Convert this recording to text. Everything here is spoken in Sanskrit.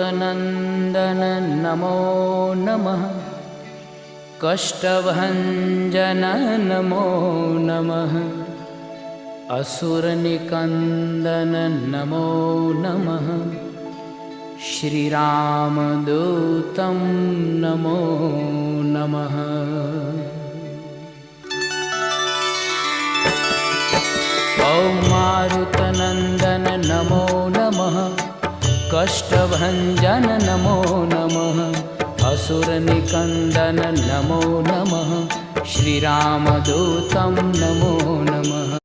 मारुतनन्दन नमो नमः। कष्टभञ्जन नमो नमः। असुरनिकन्दन नमो नमः। श्रीरामदूतं नमो नमः। ॐ मारुतनन्दन नमो नमः। कष्टभञ्जन नमो नमः। असुरनिकन्दन नमो नमः। श्रीरामदूतं नमो नमः।